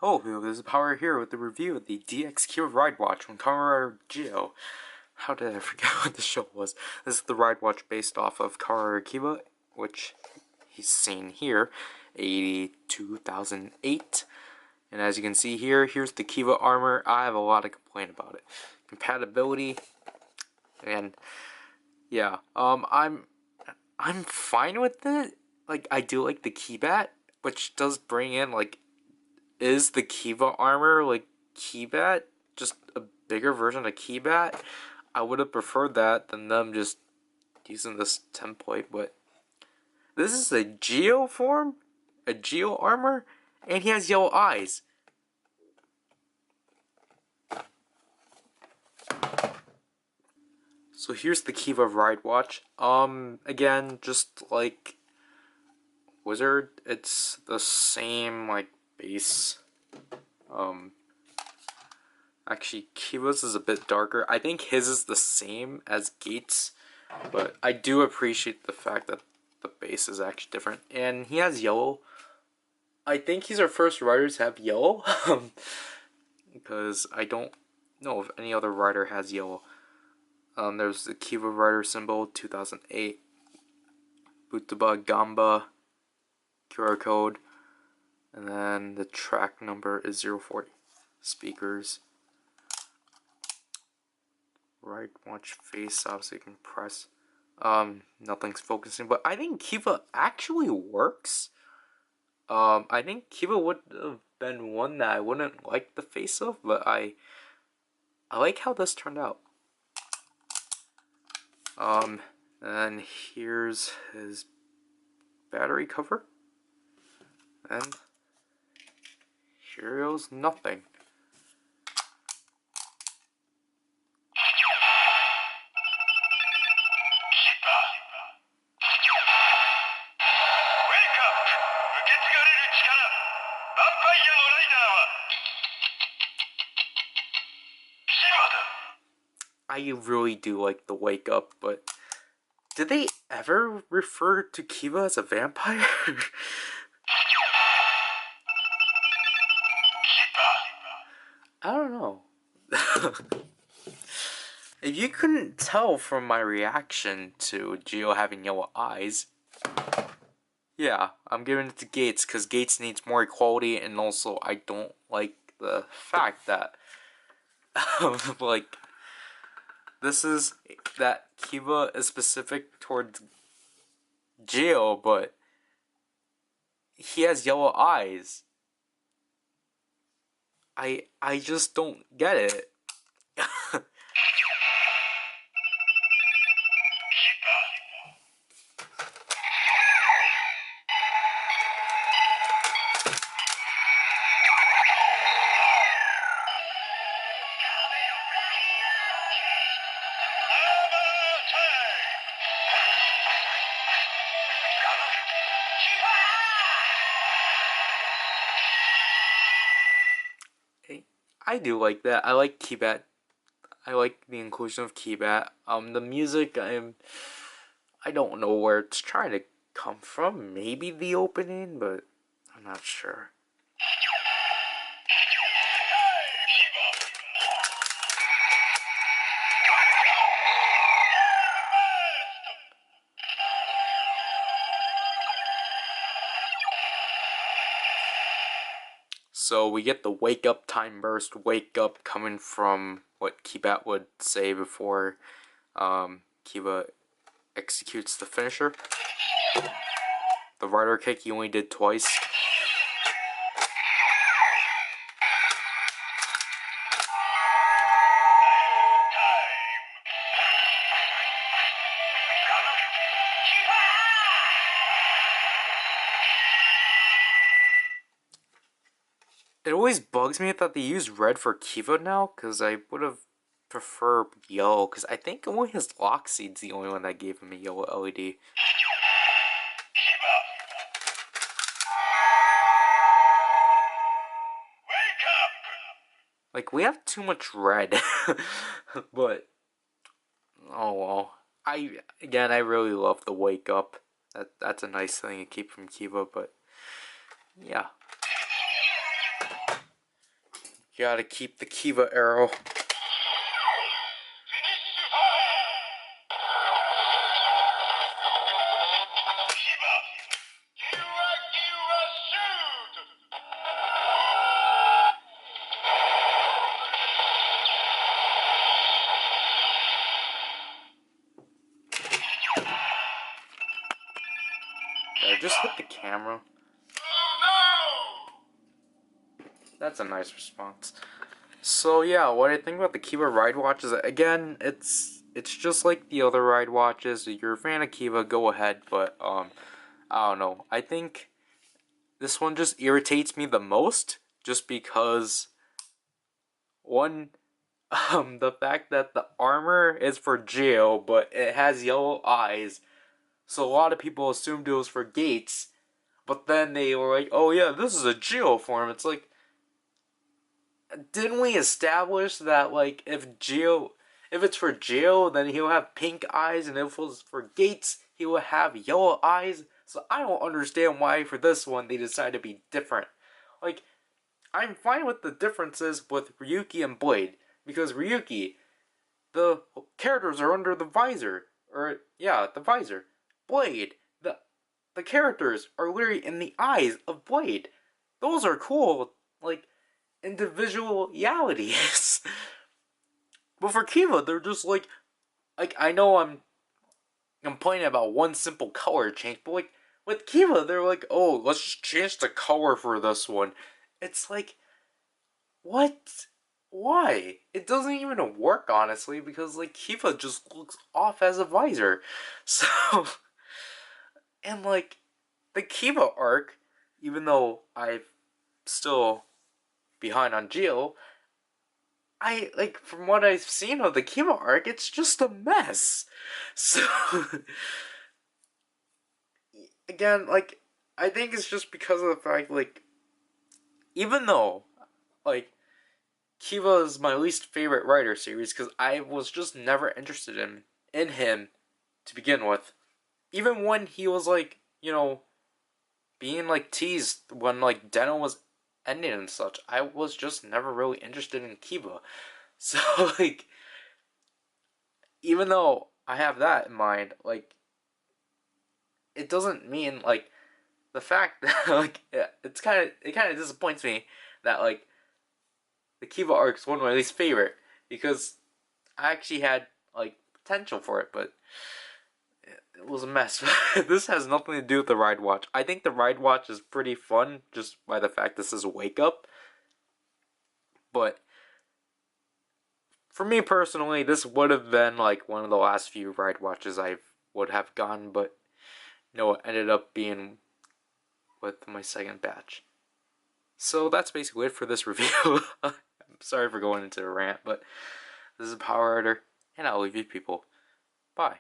Hello, this is Power here with the review of the DX Kiva Ridewatch from Kamen Rider Zi-O. How did I forget what the show was? This is the Ridewatch based off of Kamen Rider Kiva, which he's seen here, 2008. And as you can see here, here's the Kiva armor. I have a lot to complain about it. Compatibility, and yeah, I'm fine with it. Like, I do like the Keybat, which does bring in, like, is the Kiva armor like Keybat? Just a bigger version of Keybat? I would have preferred that than them just using this template, but this is a Zi-O form? A Zi-O armor? And he has yellow eyes. So here's the Kiva Ridewatch. Again, just like Wizard, it's the same, like, base. Actually, Kiva's is a bit darker. I think his is the same as Gates, but I do appreciate the fact that the base is actually different. And he has yellow. I think he's our first rider to have yellow, because I don't know if any other rider has yellow. There's the Kiva Rider symbol, 2008. Butaba, Gamba, QR code. And then the track number is 040. Speakers. Right watch face, obviously you can press. Nothing's focusing, but I think Kiva actually works. I think Kiva would have been one that I wouldn't like the face of, but I like how this turned out. And here's his battery cover. And here goes nothing. I really do like the wake up, but did they ever refer to Kiva as a vampire? I don't know. If you couldn't tell from my reaction to Zi-O having yellow eyes, yeah, I'm giving it to Gates because Gates needs more equality, and also I don't like the fact that like, this is that Kiva is specific towards Zi-O, but he has yellow eyes. I just don't get it. I do like that. I like Keybat. I like the inclusion of Keybat. The music, I don't know where it's trying to come from. Maybe the opening, but I'm not sure. So we get the wake up time burst, wake up coming from what Keybat would say before Kiva executes the finisher. The rider kick he only did twice. It always bugs me that they use red for Kiva now, because I would have preferred yellow, because I think only his lock seed's the only one that gave him a yellow LED. Like, we have too much red, but oh well. I really love the wake up. That's a nice thing to keep from Kiva, but yeah. You gotta keep the Kiva arrow. Did I just hit the camera? That's a nice response. So yeah, what I think about the Kiva Ridewatch is, again, it's just like the other Ridewatches. If you're a fan of Kiva, go ahead, but I don't know. I think this one just irritates me the most, just because one, the fact that the armor is for Zi-O, but it has yellow eyes, so a lot of people assumed it was for Gates, but then they were like, oh yeah, this is a Zi-O form. It's like, didn't we establish that, like, if it's for Zi-O, then he'll have pink eyes, and if it was for Gates, he will have yellow eyes? So I don't understand why for this one they decided to be different. Like, I'm fine with the differences with Ryuki and Blade, because Ryuki, the characters are under the visor, or yeah, the visor. Blade, the characters are literally in the eyes of Blade. Those are cool, like, individualities. But for Kiva, they're just like I know I'm complaining about one simple color change, but like with Kiva, they're like, oh, let's just change the color for this one. It's like, what? Why? It doesn't even work, honestly, because like Kiva just looks off as a visor. So, and like the Kiva arc, even though I'm still behind on Zi-O, I, like, from what I've seen of the Kiva arc, it's just a mess. So, again, like, I think it's just because of the fact, like, even though, like, Kiva is my least favorite Rider series, because I was just never interested in him to begin with. Even when he was, like, you know, being, like, teased when, like, Deno was ending and such, I was just never really interested in Kiva. So, like, even though I have that in mind, like, it doesn't mean, like, the fact that, like, it kind of disappoints me that, like, the Kiva arc is one of my least favorite, because I actually had, like, potential for it, but it was a mess. This has nothing to do with the Ridewatch. I think the Ridewatch is pretty fun, just by the fact this is a wake-up, but for me personally, this would have been, like, one of the last few Ridewatches I would have gotten, but no, it ended up being with my second batch. So that's basically it for this review. I'm sorry for going into a rant, but this is PowerRider, and I'll leave you people. Bye.